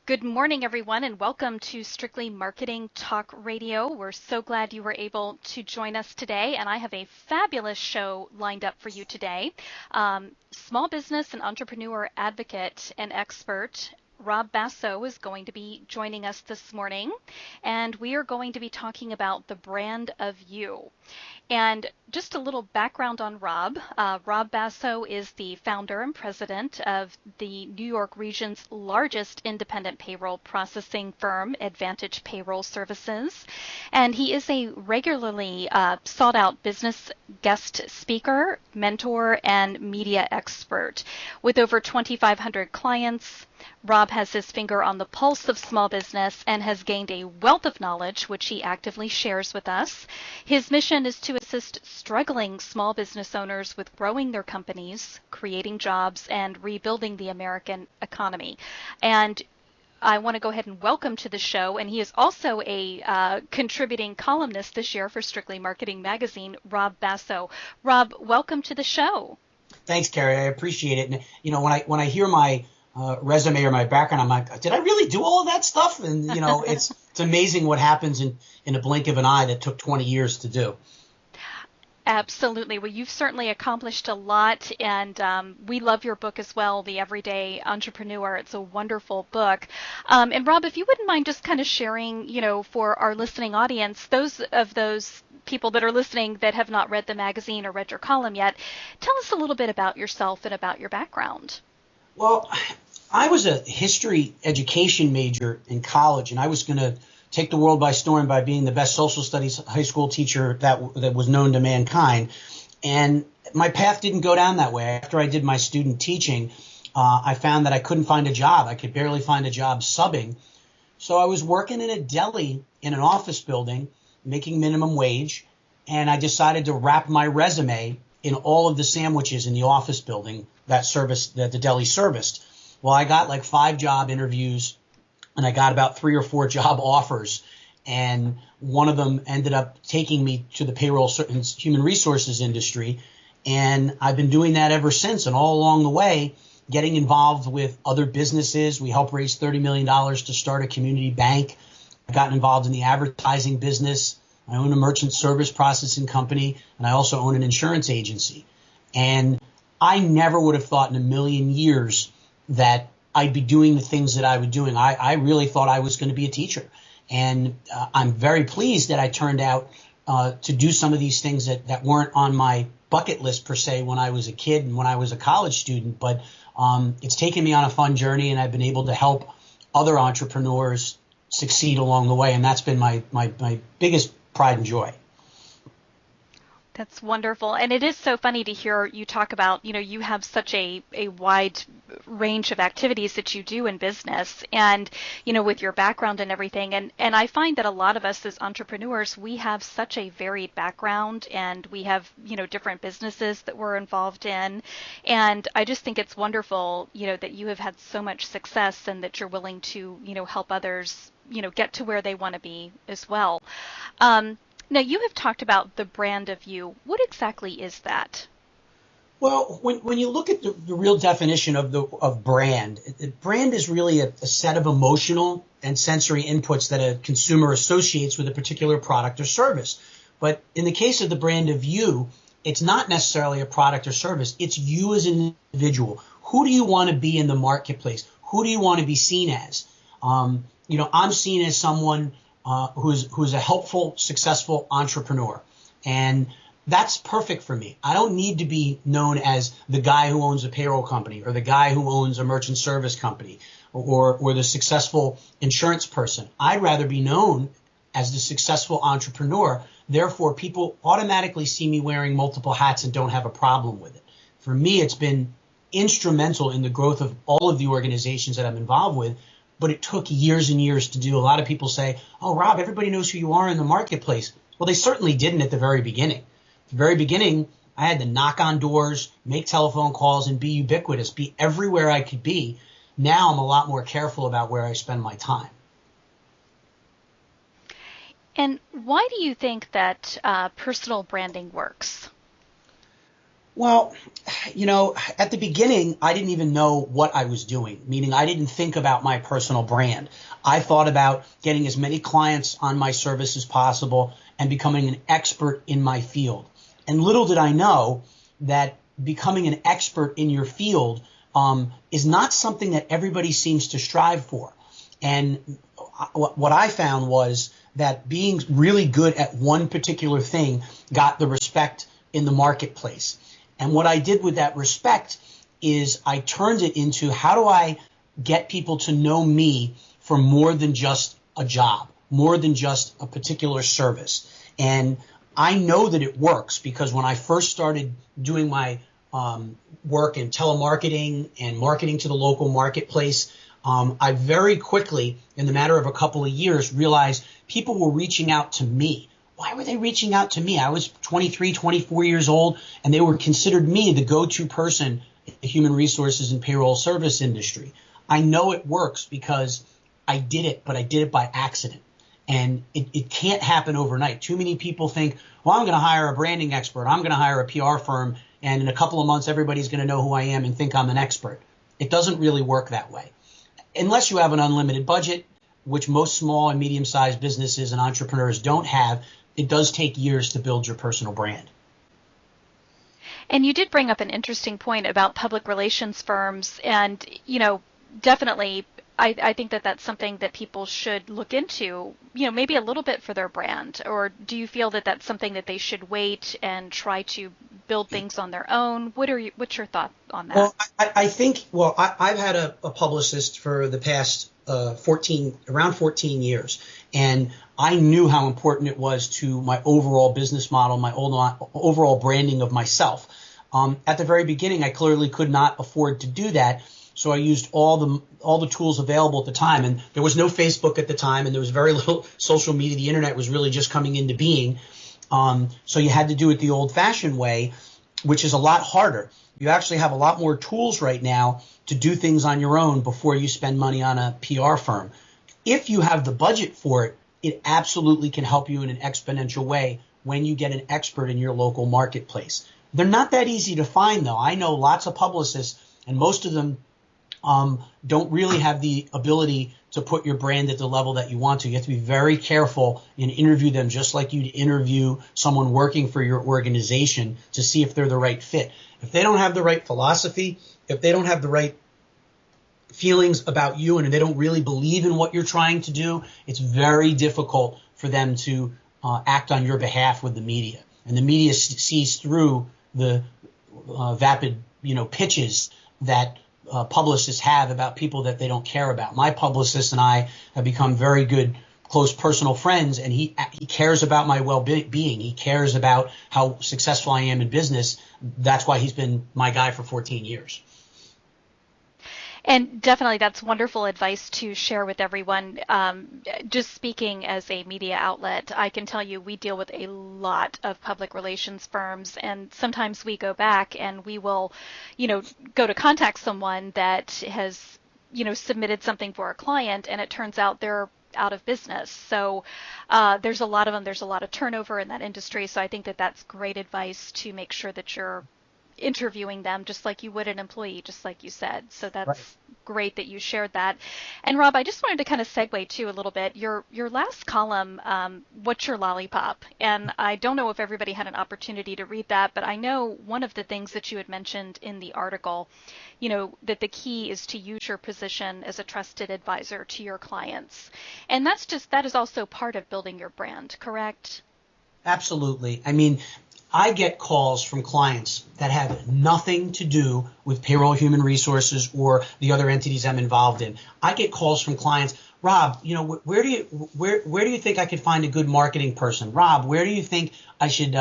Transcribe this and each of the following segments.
Good morning, everyone, and welcome to Strictly Marketing Talk Radio. We're so glad you were able to join us today, and I have a fabulous show lined up for you today. Small business and entrepreneur advocate and expert Rob Basso is going to be joining us this morning, and we are going to be talking about the brand of you. And just a little background on Rob. Rob Basso is the founder and president of the New York region's largest independent payroll processing firm, Advantage Payroll Services. And he is a regularly sought out business guest speaker, mentor, and media expert. With over 2,500 clients, Rob has his finger on the pulse of small business and has gained a wealth of knowledge, which he actively shares with us. His mission is to assist struggling small business owners with growing their companies, creating jobs, and rebuilding the American economy. And I want to go ahead and welcome to the show, and he is also a contributing columnist this year for Strictly Marketing Magazine, Rob Basso. Rob, welcome to the show. Thanks, Carrie. I appreciate it. And when I hear my resume or my background, I'm like, did I really do all of that stuff? And it's amazing what happens in a blink of an eye that took 20 years to do. Absolutely. Well, you've certainly accomplished a lot, and we love your book as well, The Everyday Entrepreneur. It's a wonderful book. And Rob, if you wouldn't mind just kind of sharing, for our listening audience, those people that are listening that have not read the magazine or read your column yet, tell us a little bit about yourself and about your background. Well, I was a history education major in college, and I was going to take the world by storm by being the best social studies high school teacher that was known to mankind. And my path didn't go down that way. After I did my student teaching, I found that I couldn't find a job. I could barely find a job subbing. So I was working in a deli in an office building, making minimum wage, and I decided to wrap my resume in all of the sandwiches in the office building that the deli serviced. Well, I got like 5 job interviews, and I got about 3 or 4 job offers, and one of them ended up taking me to the payroll and human resources industry, and I've been doing that ever since. And all along the way, getting involved with other businesses. We helped raise $30 million to start a community bank. I got involved in the advertising business. I own a merchant service processing company, and I also own an insurance agency. And I never would have thought in a million years that I'd be doing the things that I was doing. I really thought I was going to be a teacher. And I'm very pleased that I turned out to do some of these things that weren't on my bucket list per se when I was a kid and when I was a college student. But it's taken me on a fun journey, and I've been able to help other entrepreneurs succeed along the way. And that's been my biggest pride and joy. That's wonderful. And it is so funny to hear you talk about, you have such a wide range of activities that you do in business and, with your background and everything. And I find that a lot of us as entrepreneurs, we have such a varied background, and we have, different businesses that we're involved in. And I just think it's wonderful, that you have had so much success and that you're willing to, help others, get to where they want to be as well. Now, you have talked about the brand of you. What exactly is that? Well, when you look at the real definition of brand, brand is really a set of emotional and sensory inputs that a consumer associates with a particular product or service. But in the case of the brand of you, it's not necessarily a product or service. It's you as an individual. Who do you want to be in the marketplace? Who do you want to be seen as? I'm seen as someone who's a helpful, successful entrepreneur. And that's perfect for me. I don't need to be known as the guy who owns a payroll company or the guy who owns a merchant service company or the successful insurance person. I'd rather be known as the successful entrepreneur. Therefore, people automatically see me wearing multiple hats and don't have a problem with it. For me, it's been instrumental in the growth of all of the organizations that I'm involved with. But it took years and years to do. A lot of people say, oh, Rob, everybody knows who you are in the marketplace. Well, they certainly didn't at the very beginning. At the very beginning, I had to knock on doors, make telephone calls, and be ubiquitous, be everywhere I could be. Now I'm a lot more careful about where I spend my time. And why do you think that personal branding works? Well, at the beginning, I didn't even know what I was doing, meaning I didn't think about my personal brand. I thought about getting as many clients on my service as possible and becoming an expert in my field. And little did I know that becoming an expert in your field is not something that everybody seems to strive for. And what I found was that being really good at one particular thing got the respect in the marketplace. And what I did with that respect is I turned it into, how do I get people to know me for more than just a job, more than just a particular service. And I know that it works because when I first started doing my work in telemarketing and marketing to the local marketplace, I very quickly, in the matter of a couple of years, realized people were reaching out to me. Why were they reaching out to me? I was 23, 24 years old, and they were considered me the go-to person in the human resources and payroll service industry. I know it works because I did it, but I did it by accident. And it can't happen overnight. Too many people think, well, I'm going to hire a branding expert. I'm going to hire a PR firm. And in a couple of months, everybody's going to know who I am and think I'm an expert. It doesn't really work that way. Unless you have an unlimited budget, which most small and medium-sized businesses and entrepreneurs don't have, it does take years to build your personal brand. And you did bring up an interesting point about public relations firms, and definitely I think that that's something that people should look into, maybe a little bit for their brand. Or do you feel that that's something that they should wait and try to build things on their own? What's your thought on that? Well, I think, I've had a publicist for the past around 14 years, and I knew how important it was to my overall business model, my overall branding of myself. At the very beginning, I clearly could not afford to do that. So I used all the tools available at the time, and there was no Facebook at the time, and there was very little social media. The internet was really just coming into being. So you had to do it the old-fashioned way, which is a lot harder. You actually have a lot more tools right now to do things on your own before you spend money on a PR firm. If you have the budget for it, it absolutely can help you in an exponential way when you get an expert in your local marketplace. They're not that easy to find, though. I know lots of publicists, and most of them don't really have the ability to put your brand at the level that you want to. You have to be very careful and interview them just like you'd interview someone working for your organization to see if they're the right fit. If they don't have the right philosophy, if they don't have the right feelings about you, and they don't really believe in what you're trying to do, it's very difficult for them to act on your behalf with the media. And the media sees through the vapid, pitches that publicists have about people that they don't care about. My publicist and I have become very good, close personal friends, and he cares about my well-being. He cares about how successful I am in business. That's why he's been my guy for 14 years. And definitely that's wonderful advice to share with everyone. Just speaking as a media outlet, I can tell you we deal with a lot of public relations firms, and sometimes we go back and we will, go to contact someone that has, submitted something for a client, and it turns out they're out of business. So there's a lot of them. There's a lot of turnover in that industry. So I think that that's great advice to make sure that you're interviewing them just like you would an employee, just like you said. So that's right. Great that you shared that. And Rob, I just wanted to kind of segue too a little bit. Your last column, What's Your Lollipop? And I don't know if everybody had an opportunity to read that, but I know one of the things that you had mentioned in the article, that the key is to use your position as a trusted advisor to your clients. And that is also part of building your brand, correct? Absolutely. I mean, I get calls from clients that have nothing to do with payroll, human resources, or the other entities I'm involved in. I get calls from clients, Rob, where do you think I could find a good marketing person? Rob, where do you think I should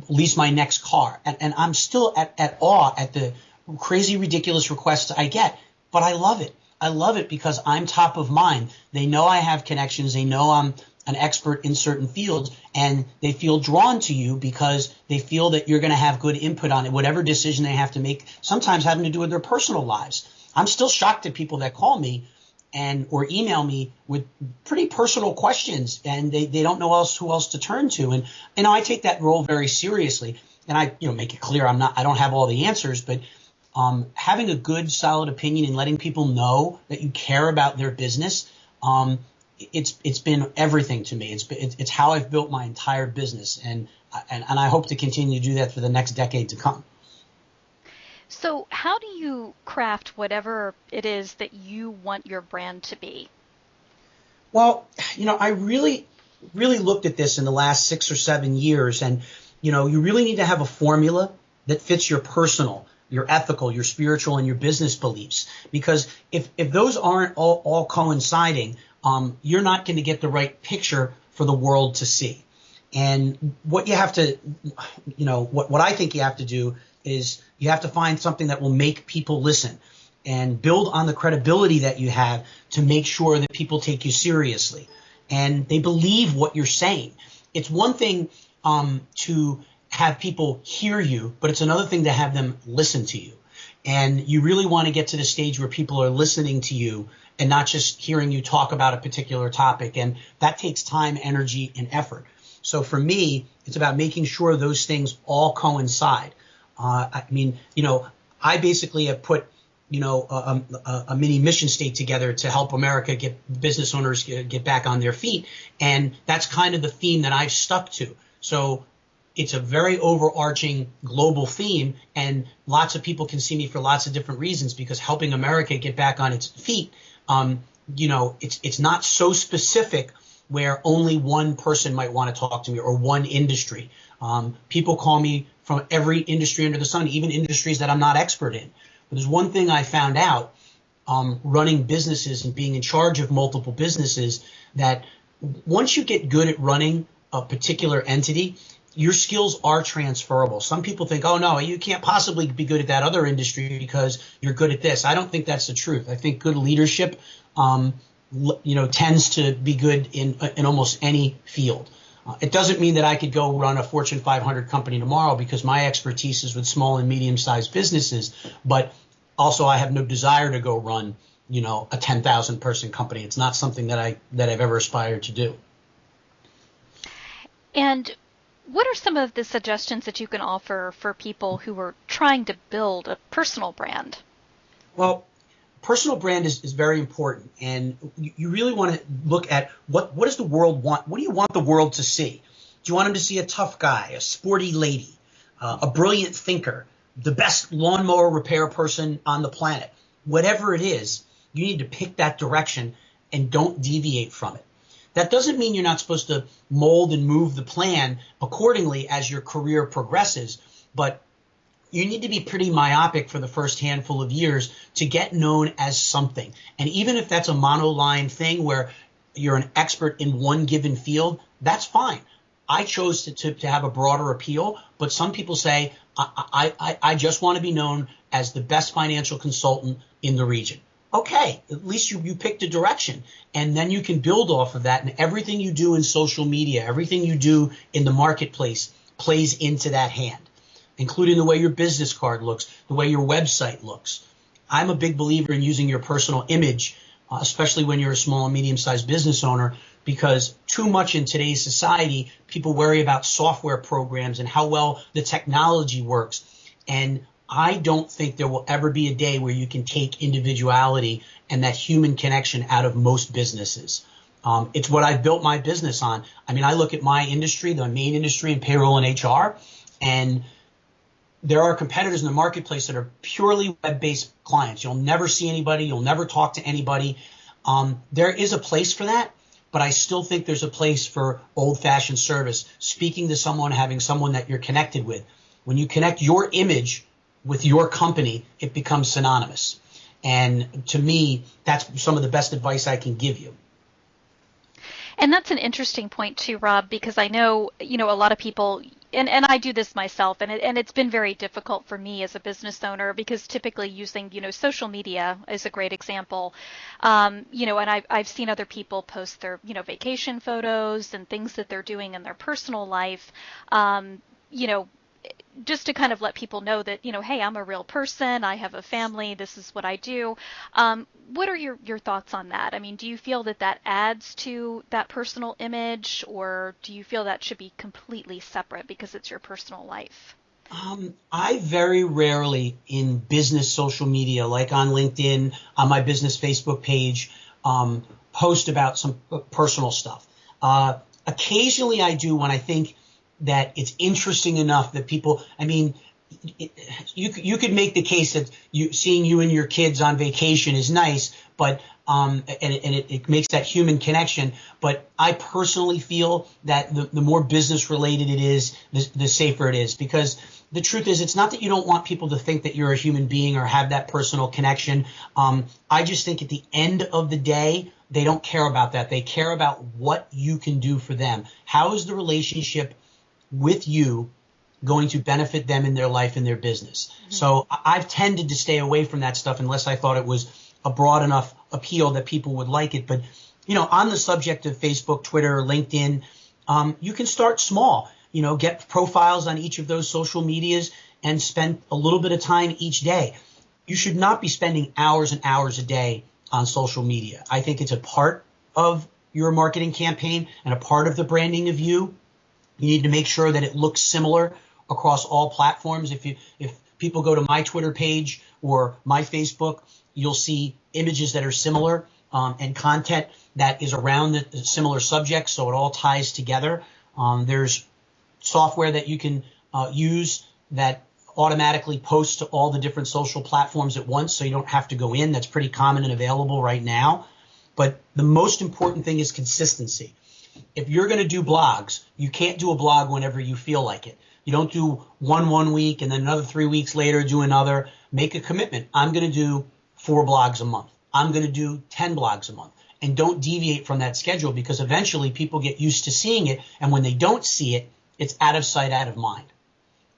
lease my next car? And I'm still at awe at the crazy, ridiculous requests I get, but I love it. I love it because I'm top of mind. They know I have connections. They know I'm an expert in certain fields, and they feel drawn to you because they feel that you're going to have good input on it, whatever decision they have to make, sometimes having to do with their personal lives. I'm still shocked at people that call me or email me with pretty personal questions, and they don't know who else to turn to. And I take that role very seriously. and I, make it clear I don't have all the answers, but having a good, solid opinion and letting people know that you care about their business, it's been everything to me. It's how I've built my entire business, and I hope to continue to do that for the next decade to come. So, how do you craft whatever it is that you want your brand to be? Well, I really looked at this in the last 6 or 7 years, and you really need to have a formula that fits your personal, your ethical, your spiritual, and your business beliefs. Because if those aren't all coinciding, you're not going to get the right picture for the world to see. And what you have to, what I think you have to do is you have to find something that will make people listen and build on the credibility that you have to make sure that people take you seriously and they believe what you're saying. It's one thing to have people hear you, but it's another thing to have them listen to you. And you really want to get to the stage where people are listening to you and not just hearing you talk about a particular topic. And that takes time, energy, and effort. So for me, it's about making sure those things all coincide. I basically have put, a mini mission state together to help America get business owners get back on their feet. And that's kind of the theme that I've stuck to. So it's a very overarching global theme, and lots of people can see me for lots of different reasons because helping America get back on its feet, it's not so specific where only one person might want to talk to me or one industry. People call me from every industry under the sun, even industries that I'm not expert in. But there's one thing I found out running businesses and being in charge of multiple businesses, that once you get good at running a particular entity, your skills are transferable. Some people think, oh, no, you can't possibly be good at that other industry because you're good at this. I don't think that's the truth. I think good leadership tends to be good in almost any field. It doesn't mean that I could go run a Fortune 500 company tomorrow because my expertise is with small and medium-sized businesses, but also I have no desire to go run, a 10,000 person company. It's not something that I've ever aspired to do. And what are some of the suggestions that you can offer for people who are trying to build a personal brand? Well, personal brand is very important, and you really want to look at what does the world want? What do you want the world to see? Do you want them to see a tough guy, a sporty lady, a brilliant thinker, the best lawnmower repair person on the planet? Whatever it is, you need to pick that direction and don't deviate from it. That doesn't mean you're not supposed to mold and move the plan accordingly as your career progresses, but you need to be pretty myopic for the first handful of years to get known as something. And even if that's a monoline thing where you're an expert in one given field, that's fine. I chose to have a broader appeal, but some people say, I just want to be known as the best financial consultant in the region. Okay, at least you picked a direction, and then you can build off of that, and everything you do in social media, everything you do in the marketplace plays into that hand, including the way your business card looks, the way your website looks. I'm a big believer in using your personal image, especially when you're a small and medium-sized business owner, because too much in today's society, people worry about software programs and how well the technology works. And I don't think there will ever be a day where you can take individuality and that human connection out of most businesses. It's what I've built my business on. I mean, I look at my industry, the main industry in payroll and HR, and there are competitors in the marketplace that are purely web-based clients. You'll never see anybody. You'll never talk to anybody. There is a place for that, but I still think there's a place for old-fashioned service, speaking to someone, having someone that you're connected with. When you connect your image with your company, it becomes synonymous. And to me, that's some of the best advice I can give you. And that's an interesting point too, Rob, because I know, a lot of people, and I do this myself, and it's been very difficult for me as a business owner because typically using, social media is a great example. And I've seen other people post their, vacation photos and things that they're doing in their personal life, just to kind of let people know that, hey, I'm a real person. I have a family. This is what I do. What are your thoughts on that? I mean, do you feel that adds to that personal image, or do you feel that should be completely separate because it's your personal life? I very rarely in business social media, like on LinkedIn, on my business Facebook page, post about some personal stuff. Occasionally I do when I think that it's interesting enough that people, I mean, you could make the case that seeing you and your kids on vacation is nice, but it makes that human connection. But I personally feel that the more business related it is, the safer it is, because the truth is, it's not that you don't want people to think that you're a human being or have that personal connection. I just think at the end of the day, they don't care about that. They care about what you can do for them. How is the relationship with you going to benefit them in their life and their business? Mm-hmm. So I've tended to stay away from that stuff unless I thought it was a broad enough appeal that people would like it. But, on the subject of Facebook, Twitter, LinkedIn, you can start small, get profiles on each of those social medias and spend a little bit of time each day. You should not be spending hours and hours a day on social media. I think it's a part of your marketing campaign and a part of the branding of you. You need to make sure that it looks similar across all platforms. If people go to my Twitter page or my Facebook, you'll see images that are similar and content that is around the similar subjects, so it all ties together. There's software that you can use that automatically posts to all the different social platforms at once, so you don't have to go in. That's pretty common and available right now. But the most important thing is consistency. If you're going to do blogs, you can't do a blog whenever you feel like it. You don't do one week and then another 3 weeks later do another. Make a commitment. I'm going to do 4 blogs a month. I'm going to do 10 blogs a month. And don't deviate from that schedule, because eventually people get used to seeing it. And when they don't see it, it's out of sight, out of mind.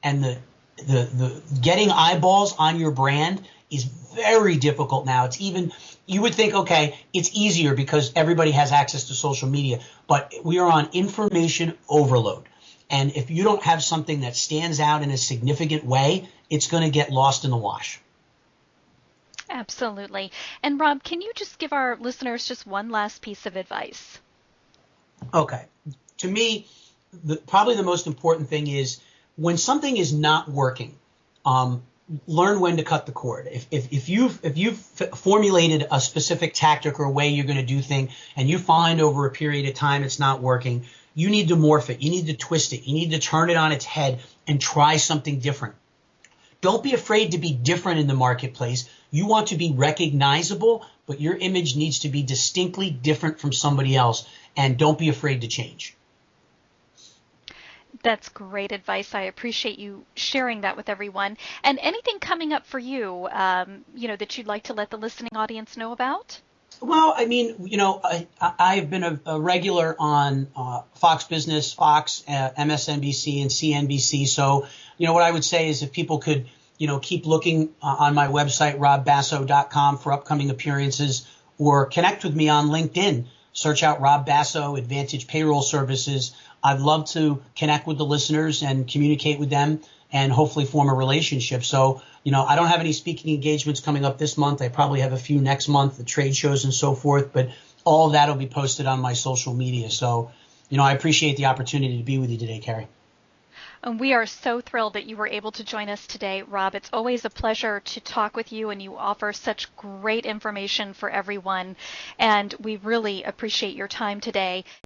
And the getting eyeballs on your brand is very difficult now. It's even, you would think, okay, it's easier because everybody has access to social media, but we are on information overload. And if you don't have something that stands out in a significant way, it's going to get lost in the wash. Absolutely. And Rob, can you just give our listeners just one last piece of advice? Okay. To me, probably the most important thing is when something is not working, learn when to cut the cord. If you've formulated a specific tactic or a way you're going to do things and you find over a period of time it's not working, you need to morph it. You need to twist it. You need to turn it on its head and try something different. Don't be afraid to be different in the marketplace. You want to be recognizable, but your image needs to be distinctly different from somebody else. And don't be afraid to change. That's great advice. I appreciate you sharing that with everyone. And anything coming up for you, that you'd like to let the listening audience know about? Well, I mean, I've been a regular on Fox Business, Fox, MSNBC, and CNBC. So, what I would say is if people could, keep looking on my website, robbasso.com, for upcoming appearances, or connect with me on LinkedIn. Search out Rob Basso, Advantage Payroll Services. I'd love to connect with the listeners and communicate with them and hopefully form a relationship. So, I don't have any speaking engagements coming up this month. I probably have a few next month, the trade shows and so forth, but all of that will be posted on my social media. So, I appreciate the opportunity to be with you today, Carrie. And we are so thrilled that you were able to join us today, Rob. It's always a pleasure to talk with you, and you offer such great information for everyone. And we really appreciate your time today.